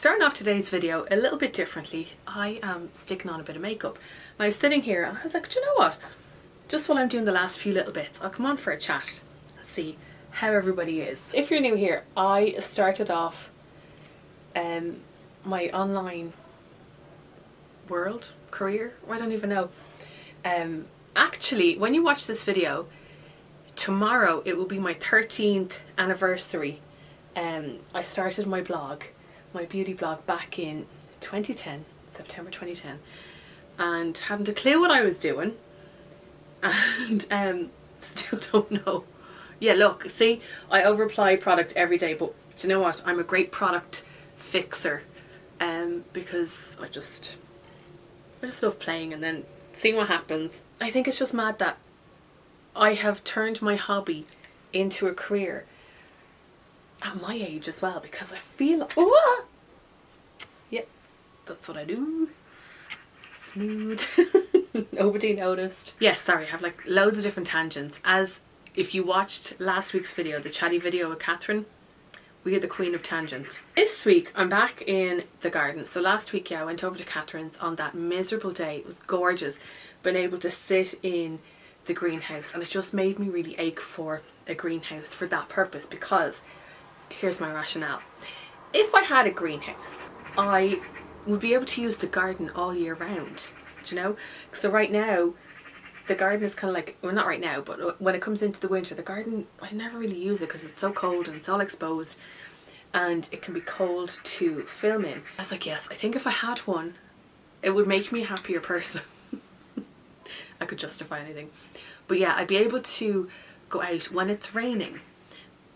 Starting off today's video a little bit differently, I am sticking on a bit of makeup. I was sitting here and I was like, do you know what? Just while I'm doing the last few little bits, I'll come on for a chat and see how everybody is. If you're new here, I started off my online career, I don't even know. Actually, when you watch this video, tomorrow it will be my 13th anniversary. I started my blog, my beauty blog, back in 2010, September 2010, and hadn't a clue what I was doing, and still don't know. Yeah, look, see, I over-apply product every day, but do you know what? I'm a great product fixer, because I just love playing and then seeing what happens. I think it's just mad that I have turned my hobby into a career at my age as well, because I feel, oh, yeah, that's what I do. Smooth. Nobody noticed. Yes, sorry, I have like loads of different tangents. As if you watched last week's video, the chatty video with Catherine, we are the queen of tangents. This week I'm back in the garden. So last week, yeah, I went over to Catherine's on that miserable day. It was gorgeous. Been able to sit in the greenhouse, and it just made me really ache for a greenhouse for that purpose, because here's my rationale. If I had a greenhouse, I would be able to use the garden all year round, do you know? So right now, the garden is kind of like, well, not right now, but when it comes into the winter, the garden, I never really use it because it's so cold and it's all exposed and it can be cold to film in. I was like, yes, I think if I had one, it would make me a happier person. I could justify anything. But yeah, I'd be able to go out when it's raining.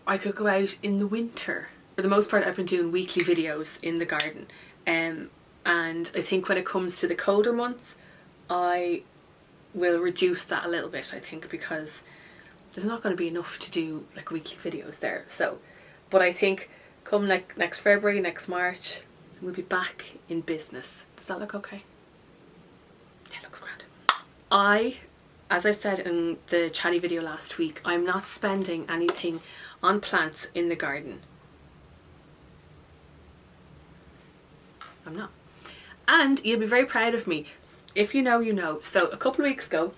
I could go out in the winter. For the most part, I've been doing weekly videos in the garden. And I think when it comes to the colder months, I will reduce that a little bit, I think, because there's not going to be enough to do like weekly videos there. So, but I think come like next February, next March, we'll be back in business. Does that look okay? Yeah, it looks grand. As I said in the chatty video last week, I'm not spending anything on plants in the garden. I'm not. And you'll be very proud of me. If you know, you know. So a couple of weeks ago,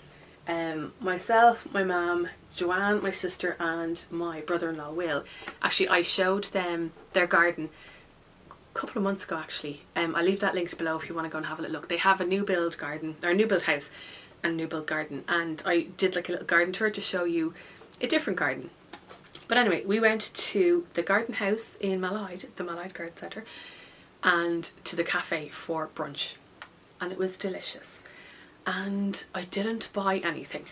myself, my mum, Joanne, my sister, and my brother-in-law Will, actually I showed them their garden a couple of months ago actually. I'll leave that linked below if you want to go and have a little look. They have a new build garden, or a new build house and a new build garden, and I did like a little garden tour to show you a different garden. But anyway, we went to the garden house in Malahide, the Malahide Garden Centre, and to the cafe for brunch, and it was delicious. And I didn't buy anything.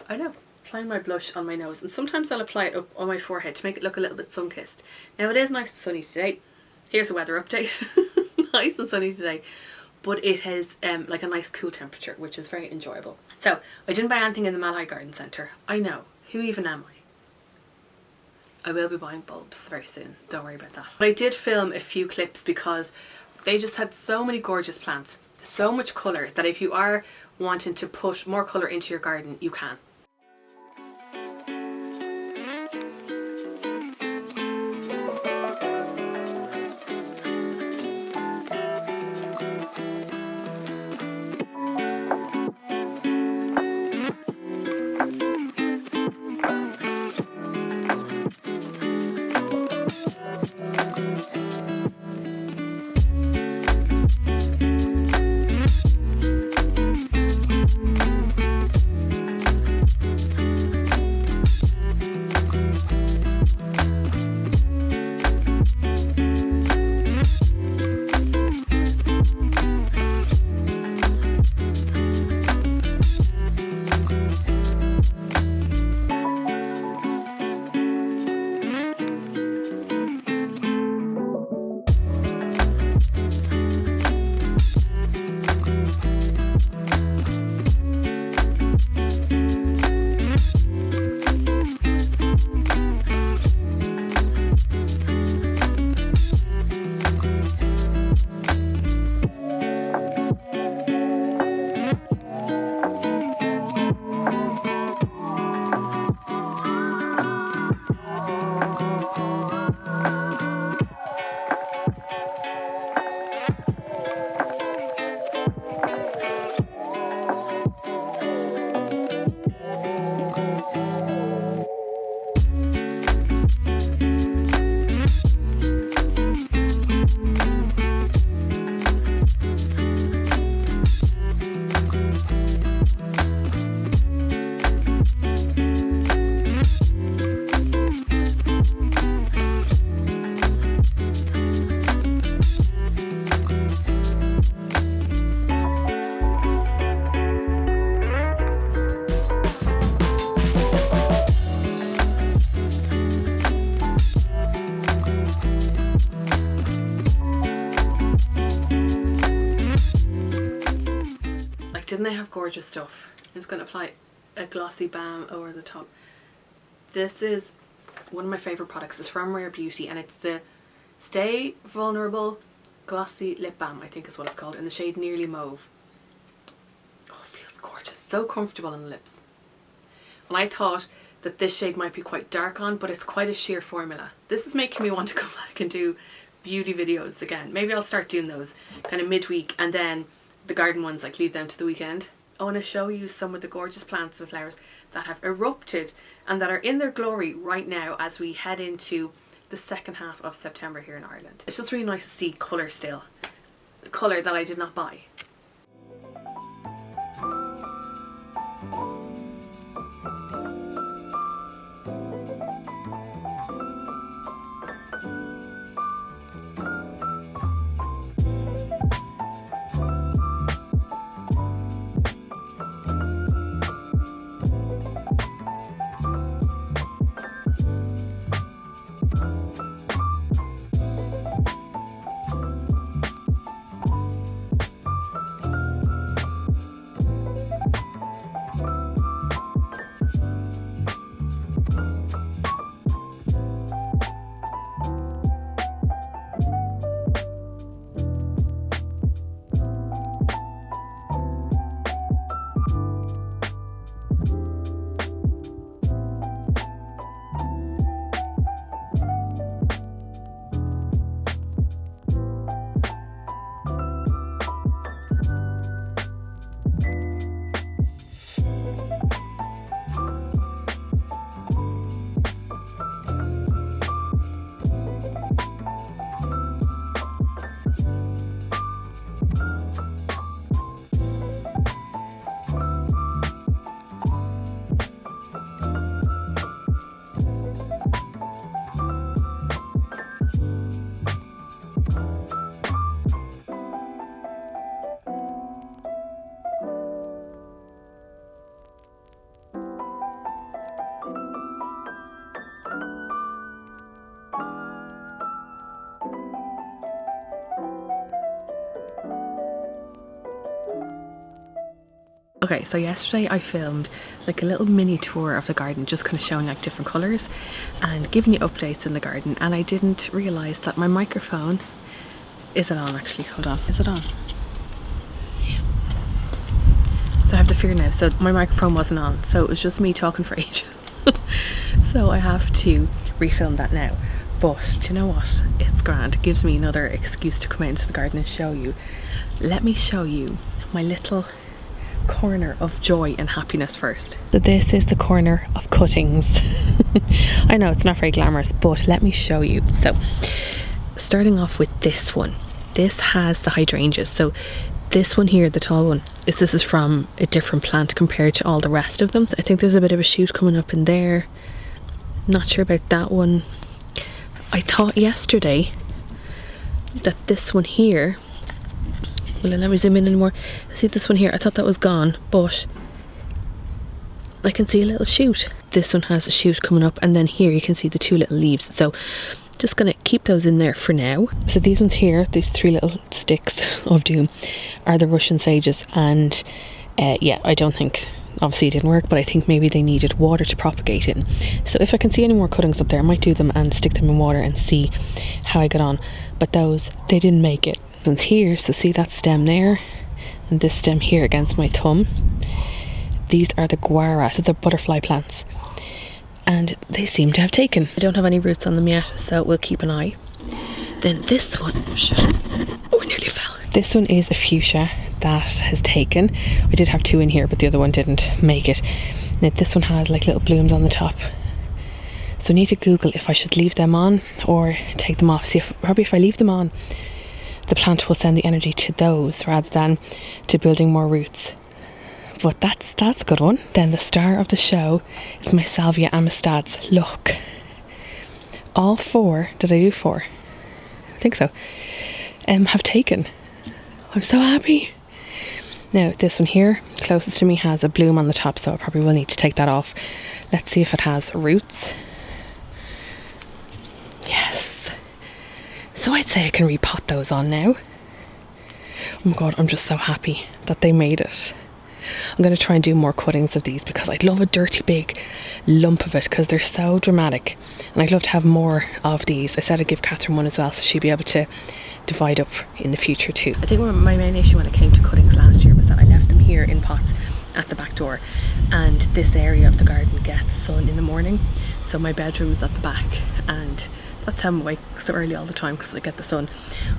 I know, applying my blush on my nose, and sometimes I'll apply it up on my forehead to make it look a little bit sun-kissed. Now it is nice and sunny today. Here's a weather update. Nice and sunny today, but it has like a nice cool temperature, which is very enjoyable. So I didn't buy anything in the Malahide Garden Centre. I know, who even am I? I will be buying bulbs very soon, don't worry about that. But I did film a few clips because they just had so many gorgeous plants, so much colour, that if you are wanting to put more colour into your garden, you can. Like, didn't they have gorgeous stuff? I'm just going to apply a glossy balm over the top. This is one of my favourite products. It's from Rare Beauty, and it's the Stay Vulnerable Glossy Lip Balm, I think is what it's called, in the shade Nearly Mauve. Oh, it feels gorgeous. So comfortable on the lips. And I thought that this shade might be quite dark on, but it's quite a sheer formula. This is making me want to come back and do beauty videos again. Maybe I'll start doing those kind of midweek, and then the garden ones, like, leave them to the weekend. I want to show you some of the gorgeous plants and flowers that have erupted and that are in their glory right now as we head into the second half of September here in Ireland. It's just really nice to see colour still. Colour that I did not buy. Okay, so yesterday I filmed like a little mini tour of the garden, just kind of showing like different colours and giving you updates in the garden, and I didn't realise that my microphone, is it on actually? Hold on, is it on? Yeah. So I have the fear now, so my microphone wasn't on, so it was just me talking for ages. So I have to refilm that now. But do you know what? It's grand. It gives me another excuse to come out into the garden and show you. Let me show you my little corner of joy and happiness first. So this is the corner of cuttings. I know it's not very glamorous, but let me show you. So starting off with this one, this has the hydrangeas. So this one here, the tall one, this is from a different plant compared to all the rest of them. I think there's a bit of a shoot coming up in there. Not sure about that one. I thought yesterday that this one here, well, let me zoom in anymore. See this one here, I thought that was gone, but I can see a little shoot. This one has a shoot coming up, and then here you can see the two little leaves. So just gonna keep those in there for now. So these ones here, these three little sticks of doom, are the Russian sages, and yeah, I don't think, obviously it didn't work, but I think maybe they needed water to propagate in. So if I can see any more cuttings up there, I might do them and stick them in water and see how I get on. But those, they didn't make it. One's here, so see that stem there and this stem here against my thumb. These are the guara, so the butterfly plants, and they seem to have taken. I don't have any roots on them yet, so we'll keep an eye. Then this one, oh, I nearly fell. This one is a fuchsia that has taken. I did have two in here, but the other one didn't make it. Now this one has like little blooms on the top, so I need to Google if I should leave them on or take them off. See, probably if I leave them on, the plant will send the energy to those rather than to building more roots. But that's a good one. Then the star of the show is my Salvia amistades. Look, all four, did I do four? I think so, have taken. I'm so happy. Now this one here, closest to me, has a bloom on the top, so I probably will need to take that off. Let's see if it has roots. Yes. So I'd say I can repot those on now. Oh my god, I'm just so happy that they made it. I'm going to try and do more cuttings of these because I'd love a dirty big lump of it because they're so dramatic, and I'd love to have more of these. I said I'd give Catherine one as well so she'd be able to divide up in the future too. I think my main issue when it came to cuttings last year was that I left them here in pots at the back door, and this area of the garden gets sun in the morning, so my bedroom is at the back, and that's how I'm awake so early all the time because I get the sun.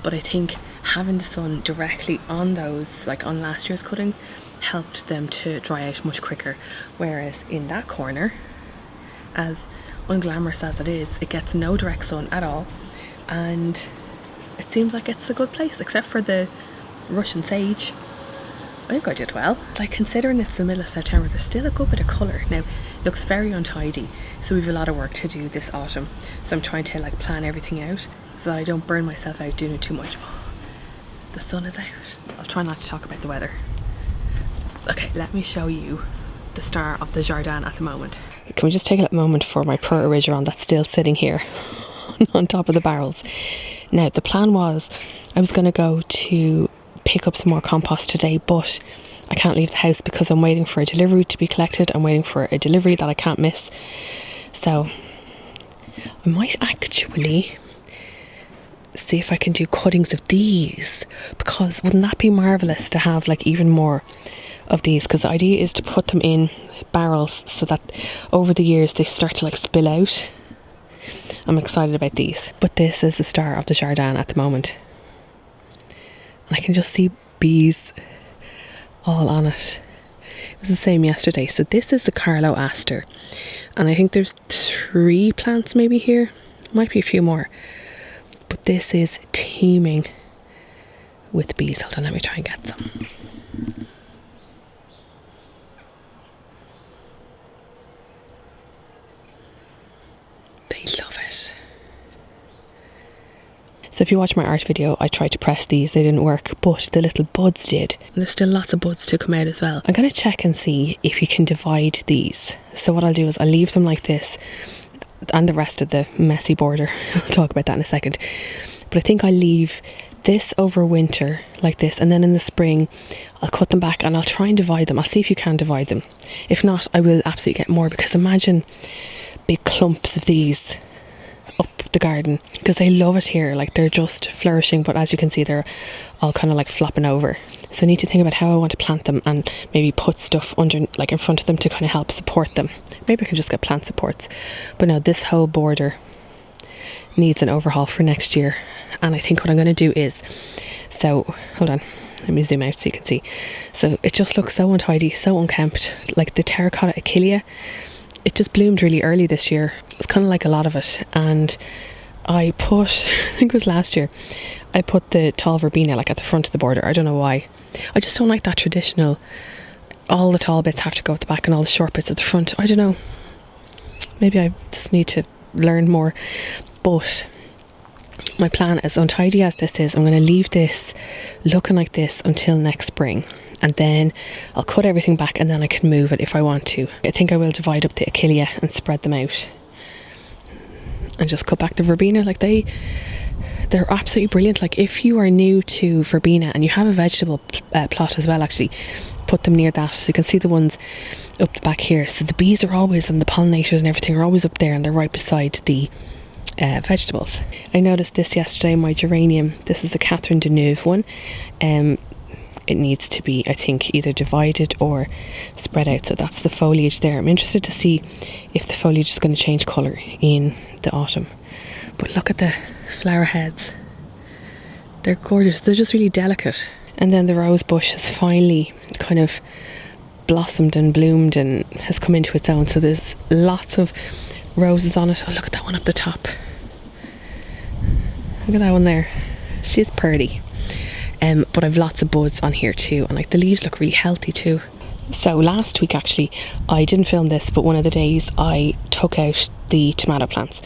But I think having the sun directly on those, like on last year's cuttings, helped them to dry out much quicker, whereas in that corner, as unglamorous as it is, it gets no direct sun at all, and it seems like it's a good place except for the Russian sage. I think I did well. Like, considering it's the middle of September, there's still a good bit of colour. Now, it looks very untidy, so we've a lot of work to do this autumn. So I'm trying to like plan everything out so that I don't burn myself out doing it too much. Oh, the sun is out. I'll try not to talk about the weather. Okay, let me show you the star of the jardin at the moment. Can we just take a little moment for my poor origeron that's still sitting here on top of the barrels. Now, the plan was I was going to go to pick up some more compost today, but I can't leave the house because I'm waiting for a delivery to be collected. I'm waiting for a delivery that I can't miss. So I might actually see if I can do cuttings of these, because wouldn't that be marvellous to have like even more of these? Because the idea is to put them in barrels so that over the years they start to like spill out. I'm excited about these. But this is the star of the jardin at the moment. And I can just see bees all on it. It was the same yesterday. So this is the Carlo Aster, and I think there's 3 plants maybe here. Might be a few more. But this is teeming with bees. Hold on, let me try and get some. They love it. So if you watch my art video, I tried to press these, they didn't work, but the little buds did. And there's still lots of buds to come out as well. I'm going to check and see if you can divide these. So what I'll do is I'll leave them like this, and the rest of the messy border. I'll talk about that in a second. But I think I'll leave this over winter like this, and then in the spring I'll cut them back and I'll try and divide them. I'll see if you can divide them. If not, I will absolutely get more, because imagine big clumps of these up the garden, because I love it here. Like, they're just flourishing, but as you can see they're all kind of like flopping over. So I need to think about how I want to plant them and maybe put stuff under, like in front of them, to kind of help support them. Maybe I can just get plant supports. But no, this whole border needs an overhaul for next year. And I think what I'm going to do is, so hold on, let me zoom out so you can see. So it just looks so untidy, so unkempt. Like the terracotta achillea, it just bloomed really early this year. It's kind of like a lot of it. And I put, I think it was last year, I put the tall verbena like at the front of the border. I don't know why. I just don't like that traditional, all the tall bits have to go at the back and all the short bits at the front. I don't know. Maybe I just need to learn more. But my plan, as untidy as this is, I'm going to leave this looking like this until next spring. And then I'll cut everything back, and then I can move it if I want to. I think I will divide up the achillea and spread them out. And just cut back the verbena. Like they're absolutely brilliant. Like, if you are new to verbena and you have a vegetable plot as well, actually put them near that, so you can see the ones up the back here. So the bees are always, and the pollinators and everything are always up there, and they're right beside the vegetables. I noticed this yesterday, my geranium. This is the Catherine Deneuve one. It needs to be, I think, either divided or spread out. So that's the foliage there. I'm interested to see if the foliage is going to change colour in the autumn. But look at the flower heads. They're gorgeous. They're just really delicate. And then the rose bush has finally kind of blossomed and bloomed and has come into its own. So there's lots of roses on it. Oh, look at that one up the top. Look at that one there. She's pretty. But I've lots of buds on here too, and like the leaves look really healthy too. So last week, actually, I didn't film this, but one of the days I took out the tomato plants.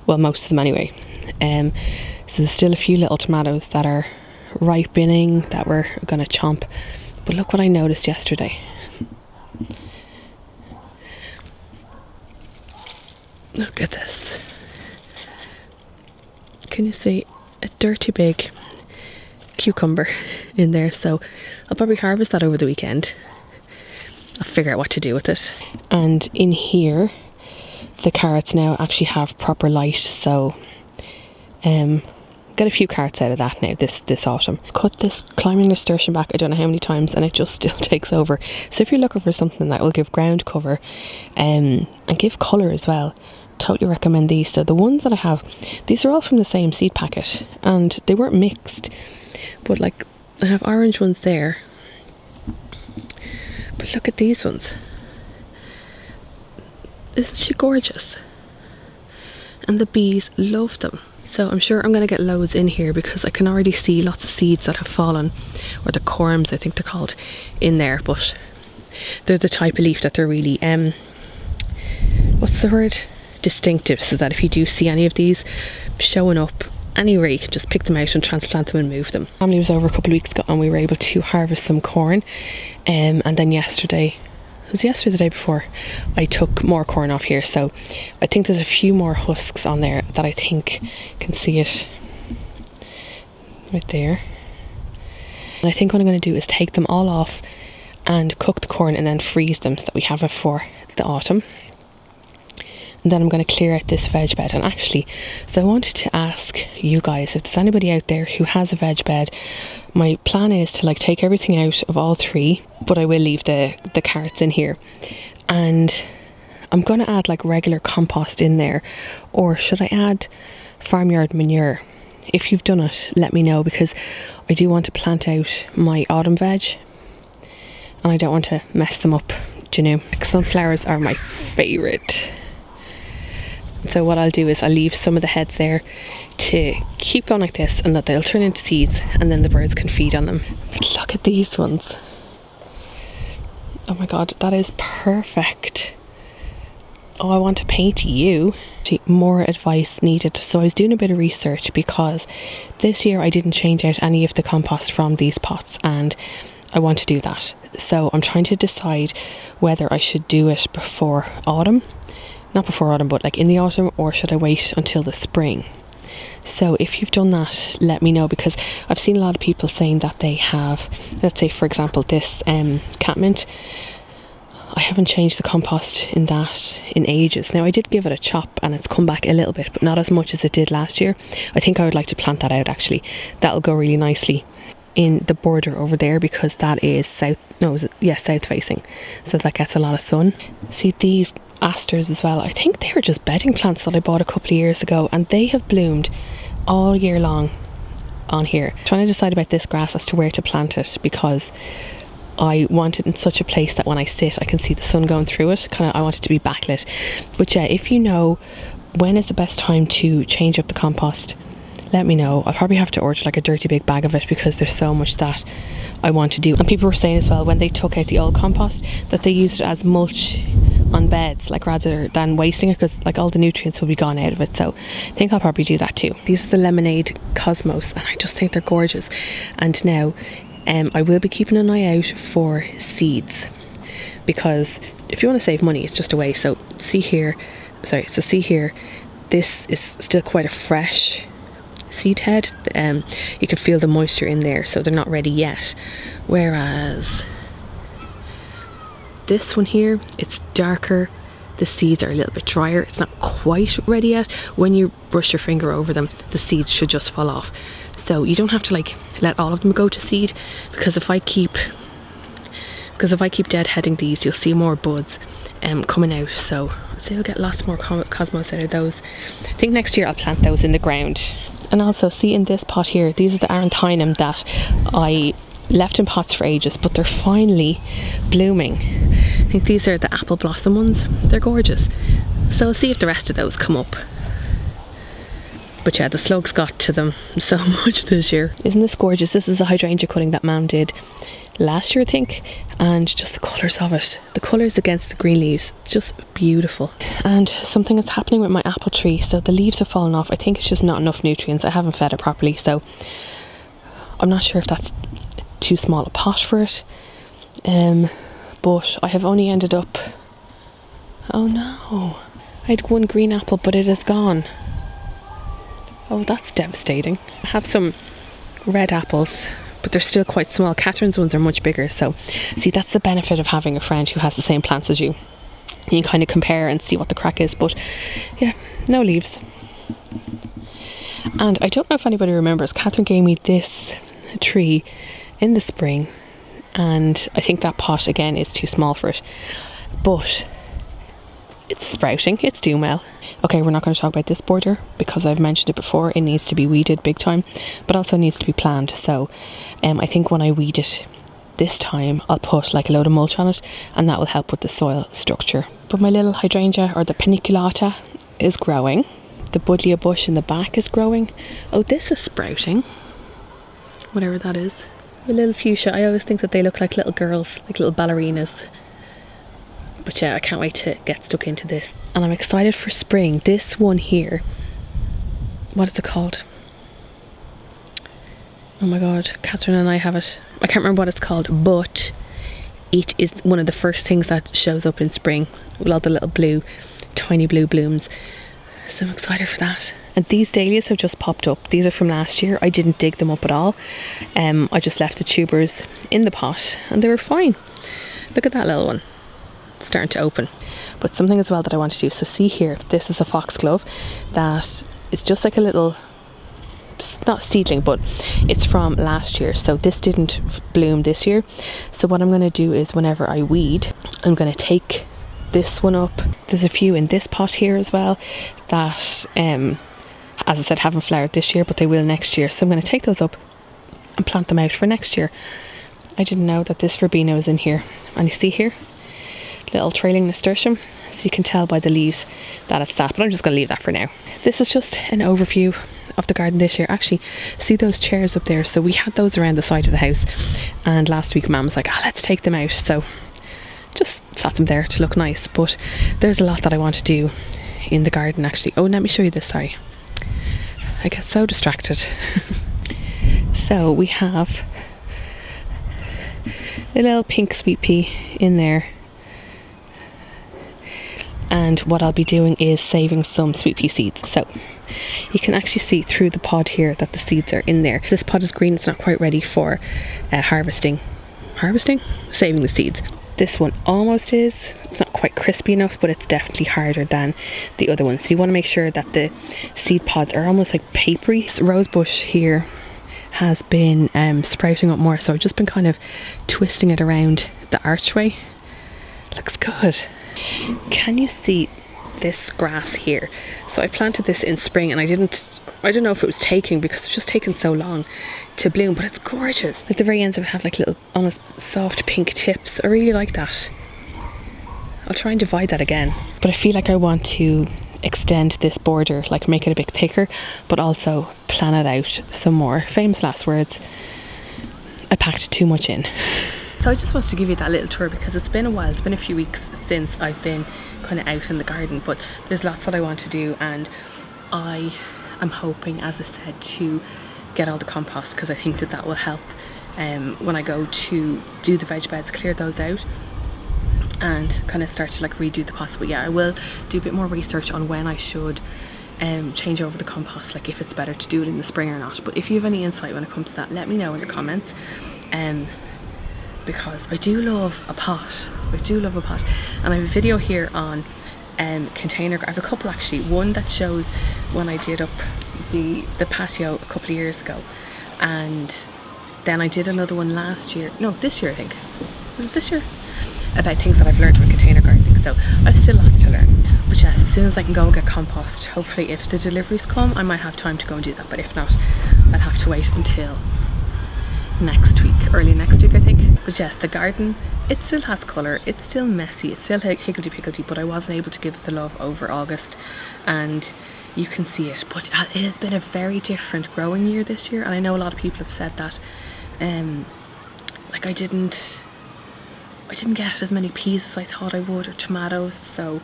Well, most of them anyway. So there's still a few little tomatoes that are ripening that we're gonna chomp. But look what I noticed yesterday. Look at this. Can you see a dirty big cucumber in there? So I'll probably harvest that over the weekend. I'll figure out what to do with it. And in here, the carrots now actually have proper light, so get a few carrots out of that now this autumn. Cut this climbing nasturtium back I don't know how many times, and it just still takes over. So if you're looking for something that will give ground cover and give colour as well, totally recommend these. So the ones that I have, these are all from the same seed packet, and they weren't mixed, but like I have orange ones there, but look at these ones. Isn't she gorgeous? And the bees love them. So I'm sure I'm going to get loads in here because I can already see lots of seeds that have fallen, or the corms I think they're called, in there. But they're the type of leaf that they're really what's the word, distinctive, so that if you do see any of these showing up anywhere, you can just pick them out and transplant them and move them. Family was over a couple of weeks ago and we were able to harvest some corn, and then yesterday, the day before, I took more corn off here. So I think there's a few more husks on there that I think can see it right there. And I think what I'm going to do is take them all off and cook the corn and then freeze them so that we have it for the autumn. And then I'm going to clear out this veg bed. And actually, so I wanted to ask you guys if there's anybody out there who has a veg bed. My plan is to like take everything out of all three, but I will leave the carrots in here. And I'm going to add like regular compost in there, or should I add farmyard manure? If you've done it, let me know, because I do want to plant out my autumn veg and I don't want to mess them up, do you know? Sunflowers are my favourite. So what I'll do is I'll leave some of the heads there to keep going like this, and that they'll turn into seeds and then the birds can feed on them. But look at these ones. Oh my god, that is perfect. Oh, I want to paint you. More advice needed. So I was doing a bit of research because this year I didn't change out any of the compost from these pots, and I want to do that. So I'm trying to decide whether I should do it before autumn. Not before autumn, but like in the autumn, or should I wait until the spring? So if you've done that, let me know, because I've seen a lot of people saying that they have, let's say for example this catmint, I haven't changed the compost in that in ages. Now I did give it a chop and it's come back a little bit, but not as much as it did last year. I think I would like to plant that out actually. That'll go really nicely in the border over there, because that is south facing, so that gets a lot of sun. See these asters as well, I think they were just bedding plants that I bought a couple of years ago, and they have bloomed all year long on here. I'm trying to decide about this grass as to where to plant it, because I want it in such a place that when I sit I can see the sun going through it. I want it to be backlit. But yeah, if you know when is the best time to change up the compost, let me know. I'll probably have to order like a dirty big bag of it, because there's so much that I want to do. And people were saying as well, when they took out the old compost, that they used it as mulch on beds, like rather than wasting it, because like all the nutrients will be gone out of it. So I think I'll probably do that too. These are the Lemonade Cosmos, and I just think they're gorgeous. And now I will be keeping an eye out for seeds, because if you want to save money, it's just a way. So see here, this is still quite a fresh seed head. You can feel the moisture in there, so they're not ready yet. Whereas this one here, it's darker, the seeds are a little bit drier, it's not quite ready yet. When you brush your finger over them, the seeds should just fall off. So you don't have to like let all of them go to seed, because if I keep deadheading these, you'll see more buds coming out. So see, I'll get lots more cosmos out of those. I think next year I'll plant those in the ground. And also see in this pot here, these are the Aranthinum that I left in pots for ages, but they're finally blooming. I think these are the apple blossom ones. They're gorgeous. So I'll see if the rest of those come up. But yeah, the slugs got to them so much this year. Isn't this gorgeous? This is a hydrangea cutting that Mum did last year, I think, and just the colours of it, the colours against the green leaves, it's just beautiful. And something that's happening with my apple tree, so the leaves have fallen off. I think it's just not enough nutrients. I haven't fed it properly, so I'm not sure if that's too small a pot for it, but I have only ended up, oh no, I had one green apple but it is gone. Oh, that's devastating. I have some red apples, but they're still quite small. Catherine's ones are much bigger. So see, that's the benefit of having a friend who has the same plants as you. You can kind of compare and see what the crack is. But yeah, no leaves. And I don't know if anybody remembers, Catherine gave me this tree in the spring, and I think that pot again is too small for it, but it's sprouting, it's doing well. Okay, we're not going to talk about this border because I've mentioned it before. It needs to be weeded big time, but also needs to be planted. So I think when I weed it this time, I'll put like a load of mulch on it, and that will help with the soil structure. But my little hydrangea, or the paniculata, is growing. The buddleia bush in the back is growing. Oh, this is sprouting, whatever that is. A little fuchsia. I always think that they look like little girls, like little ballerinas. But yeah, I can't wait to get stuck into this. And I'm excited for spring. This one here, what is it called? Oh my god, Catherine and I have it. I can't remember what it's called, but it is one of the first things that shows up in spring with all the little blue, tiny blue blooms. So I'm excited for that. And these dahlias have just popped up. These are from last year. I didn't dig them up at all. I just left the tubers in the pot and they were fine. Look at that little one. It's starting to open. But something as well that I want to do. So see here, this is a foxglove that is just like a little, not seedling, but it's from last year. So this didn't bloom this year. So what I'm going to do is whenever I weed, I'm going to take this one up. There's a few in this pot here as well that as I said, haven't flowered this year, but they will next year. So I'm going to take those up and plant them out for next year. I didn't know that this verbena was in here. And you see here, little trailing nasturtium. So you can tell by the leaves that it's that, but I'm just going to leave that for now. This is just an overview of the garden this year. Actually, see those chairs up there? So we had those around the side of the house, and last week Mum was like, let's take them out. So just sat them there to look nice. But there's a lot that I want to do in the garden actually. Oh, let me show you this, sorry. I get so distracted. So we have a little pink sweet pea in there. And what I'll be doing is saving some sweet pea seeds. So you can actually see through the pod here that the seeds are in there. This pod is green, it's not quite ready for harvesting? Saving the seeds. This one almost is. It's not quite crispy enough, but it's definitely harder than the other one. So you want to make sure that the seed pods are almost like papery. This rose bush here has been sprouting up more, so I've just been kind of twisting it around the archway. Looks good. Can you see this grass here? So I planted this in spring, and I don't know if it was taking because it's just taken so long to bloom, but it's gorgeous. Like the very ends of it have like little almost soft pink tips. I really like that. I'll try and divide that again. But I feel like I want to extend this border, like make it a bit thicker, but also plan it out some more. Famous last words. I packed too much in. So I just wanted to give you that little tour because it's been a while. It's been a few weeks since I've been kind of out in the garden, but there's lots that I want to do, and I'm hoping, as I said, to get all the compost because I think that will help when I go to do the veg beds, clear those out and kind of start to like redo the pots. But yeah, I will do a bit more research on when I should change over the compost, like if it's better to do it in the spring or not. But if you have any insight when it comes to that, let me know in the comments, because I do love a pot. And I have a video here on container. I have a couple actually. One that shows when I did up the patio a couple of years ago, and then I did another one this year I think. Was it this year? About things that I've learned with container gardening. So I've still lots to learn. But yes, as soon as I can go and get compost, hopefully if the deliveries come, I might have time to go and do that. But if not, I'll have to wait until next week, early next week I think. But yes, the garden, it still has colour, it's still messy, it's still higgledy-piggledy, but I wasn't able to give it the love over August, and you can see it. But it has been a very different growing year this year, and I know a lot of people have said that like I didn't get as many peas as I thought I would, or tomatoes. So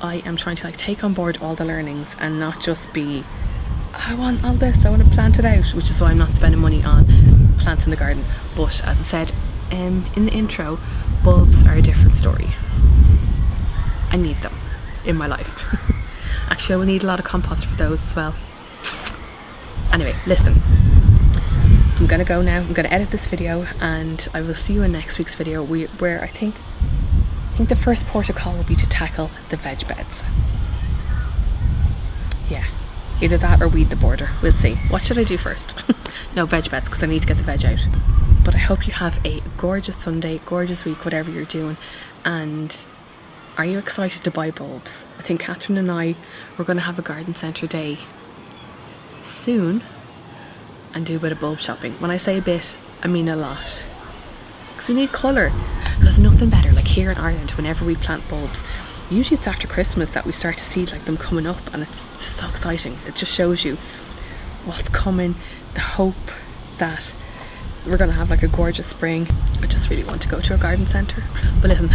I am trying to like take on board all the learnings and not just be, I want all this, I want to plant it out, which is why I'm not spending money on plants in the garden. But as I said in the intro, bulbs are a different story. I need them in my life. Actually, I will need a lot of compost for those as well. Anyway, listen, I'm I'm gonna go now. I'm gonna edit this video and I will see you in next week's video where I think the first port of call will be to tackle the veg beds. Yeah, either that or weed the border. We'll see. What should I do first? No, veg beds, because I need to get the veg out. But I hope you have a gorgeous Sunday, gorgeous week, whatever you're doing. And are you excited to buy bulbs? I think Catherine and I, we're going to have a garden centre day soon and do a bit of bulb shopping. When I say a bit, I mean a lot. Because we need colour. There's nothing better, like here in Ireland, whenever we plant bulbs, usually it's after Christmas that we start to see like them coming up, and it's just so exciting. It just shows you what's coming, the hope that we're going to have like a gorgeous spring. I just really want to go to a garden centre. But listen, thank